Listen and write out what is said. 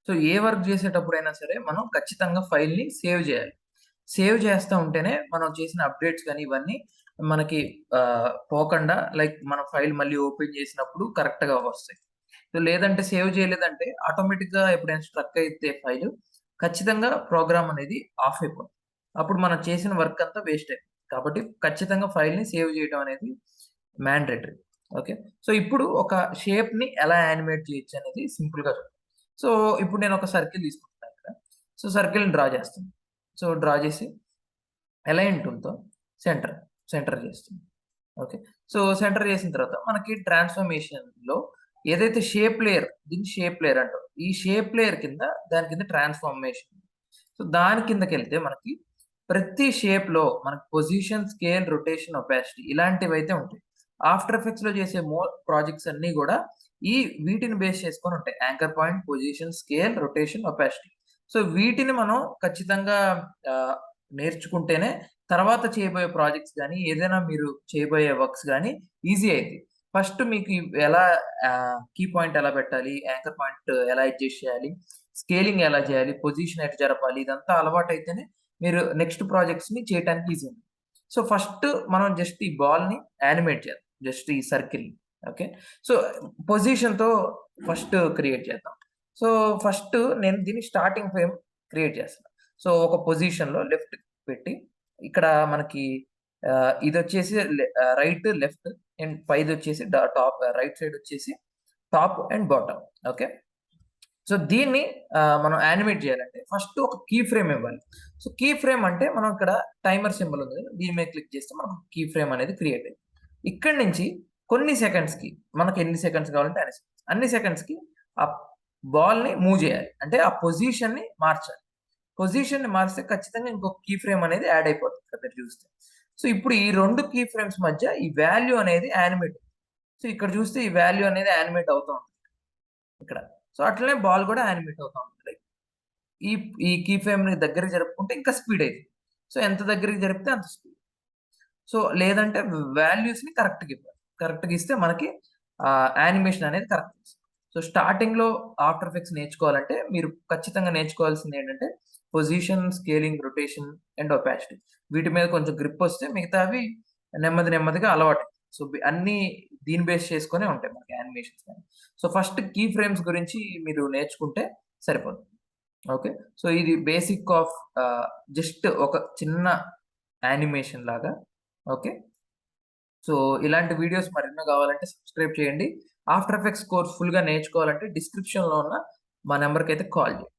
So ఏ work చేసేటప్పుడైనా సరే మనం ఖచ్చితంగా ఫైల్‌ని సేవ్ చేయాలి. సేవ్ చేస్తా ఉంటేనే మనం చేసిన అప్‌డేట్స్ గాని ఇవన్నీ మనకి పోకుండా లైక్ మన ఫైల్ మళ్ళీ ఓపెన్ చేసినప్పుడు కరెక్ట్‌గా వస్తాయి. సో లేదంటే సేవ్ చేయలేదంటే ఆటోమేటిక్‌గా ఎప్పుడైనా స్ట్రక్ అయితే ఫైలు ఖచ్చితంగా ప్రోగ్రామ్ అనేది ఆఫ్ అయిపోతుంది. అప్పుడు మనం చేసిన వర్క్ అంతా వేస్ట్ అయిపోతుంది. కాబట్టి ఖచ్చితంగా ఫైల్‌ని సేవ్ చేయడం అనేది మ్యాండేటరీ. ఓకే. సో ఇప్పుడు ఒక షేప్‌ని ఎలా యానిమేట్ చేయొచ్చు అనేది సింపుల్‌గా చూద్దాం. సో ఇప్పుడు నేను ఒక సర్కిల్ తీసుకుంటున్నాను ఇక్కడ. సో సర్కిల్‌ని డ్రా చేస్తాను. సో డ్రా చేసి అలైన్ టూల్‌తో సెంటర్, సెంటర్ చేస్తుంది. ఓకే. సో సెంటర్ చేసిన తర్వాత మనకి ట్రాన్స్‌ఫర్మేషన్‌లో ఏదైతే షేప్ లేయర్ దీన్ని షేప్ లేయర్ అంటాం. ఈ షేప్ లేయర్ కింద దాని కింద ట్రాన్స్‌ఫర్మేషన్. సో దాని కిందకెళ్తే మనకి ప్రతి షేప్‌లో మనకు పొజిషన్, స్కేల్, రొటేషన్, ఒపాసిటీ ఇలాంటివైతే ఉంటాయి. ఆఫ్టర్ ఎఫెక్ట్స్‌లో చేసే ప్రాజెక్ట్స్ అన్నీ గూడా వీటిని బేస్ చేసుకొని ఉంటాయి. Anchor point, position, scale, rotation, opacity. So వీటిని మనం ఖచ్చితంగా ఆహ్, నేర్చుకుంటేనే తర్వాత చేయబోయే ప్రాజెక్ట్స్ గాని, ఏదైనా మీరు చేయబోయే వర్క్స్ గాని ఈజీ అయిద్ది. ఫస్ట్ మీకు ఎలా కీ పాయింట్ ఎలా పెట్టాలి, యాంకర్ పాయింట్ ఎలా అడ్జస్ట్ చేయాలి, స్కేలింగ్ ఎలా చేయాలి, పొజిషన్ ఎటు జరపాలి ఇదంతా అలవాటైతేనే మీరు నెక్స్ట్ ప్రాజెక్ట్స్‌ని చేయటానికి ఈజీ ఉంటుంది. సో ఫస్ట్ మనం జస్ట్ ఈ బాల్‌ని యానిమేట్ చేద్దాం. జస్ట్ ఈ సర్కిల్. ఓకే. సో పొజిషన్‌తో ఫస్ట్ క్రియేట్ చేద్దాం. సో ఫస్ట్ నేను దీన్ని స్టార్టింగ్ ఫ్రేమ్ క్రియేట్ చేస్తున్నా. సో ఒక పొజిషన్‌లో లెఫ్ట్ పెట్టి ఇక్కడ మనకి ఇదొచ్చేసి రైట్, లెఫ్ట్ అండ్ పైదొచ్చేసి టాప్ రైట్ సైడ్ వచ్చేసి top and bottom. Okay. So దీన్ని మనం యానిమేట్ చేయాలంటే ఫస్ట్ ఒక కీ ఫ్రేమ్ ఇవ్వాలి. సో కీ ఫ్రేమ్ అంటే మనం ఇక్కడ టైమర్ సింబల్ ఉంది కదా! దీని మీద క్లిక్ చేస్తే మనకు కీ ఫ్రేమ్ అనేది క్రియేట్ అయింది. ఇక్కడి నుంచి కొన్ని సెకండ్స్‌కి మనకు ఎన్ని సెకండ్స్ కావాలంటే అన్ని సెకండ్స్‌కి ఆ బాల్‌ని మూవ్ చేయాలి. అంటే ఆ పొజిషన్‌ని మార్చాలి. పొజిషన్‌ని మారిస్తే ఖచ్చితంగా ఇంకొక కీ ఫ్రేమ్ అనేది యాడ్ అయిపోతుంది ఇక్కడ మీరు చూస్తే. సో ఇప్పుడు ఈ 2 కీ ఫ్రేమ్స్ మధ్య ఈ వాల్యూ అనేది యానిమేట్. సో ఇక్కడ చూస్తే ఈ వాల్యూ అనేది యానిమేట్ అవుతా ఉంది ఇక్కడ. సో అట్లనే బాల్ కూడా యానిమేట్ అవుతా ఉంటుంది. లైక్ ఈ ఈ కీ ఫ్రేమ్‌ని దగ్గరికి జరుపుకుంటే ఇంకా స్పీడ్ అయిద్ది. సో ఎంత దగ్గరికి జరిపితే అంత స్పీడ్. సో లేదంటే వాల్యూస్‌ని కరెక్ట్‌గా ఇవ్వాలి. కరెక్ట్‌గా ఇస్తే మనకి యానిమేషన్ అనేది కరెక్ట్ వస్తుంది. సో స్టార్టింగ్‌లో ఆఫ్టర్ ఎఫెక్ట్స్ నేర్చుకోవాలంటే మీరు ఖచ్చితంగా నేర్చుకోవాల్సిందేంటంటే position, scaling, rotation and opacity. వీటి మీద కొంచెం గ్రిప్ వస్తే మిగతావి నెమ్మదిగా అలవాటు. సో అన్నీ దీన్ని బేస్ చేసుకొనే ఉంటాయి మనకి యానిమేషన్స్ గాని. సో ఫస్ట్ కీ ఫ్రేమ్స్ గురించి మీరు నేర్చుకుంటే సరిపోతుంది. ఓకే. సో ఇది బేసిక్ ఆఫ్ జస్ట్ ఒక చిన్న యానిమేషన్ లాగా. ఓకే. సో ఇలాంటి వీడియోస్ మరెన్నో కావాలంటే సబ్స్క్రైబ్ చేయండి. ఆఫ్టర్ ఎఫెక్ట్స్ కోర్స్ ఫుల్‌గా నేర్చుకోవాలంటే డిస్క్రిప్షన్‌లో ఉన్న మా నంబర్‌కైతే కాల్ చేయండి.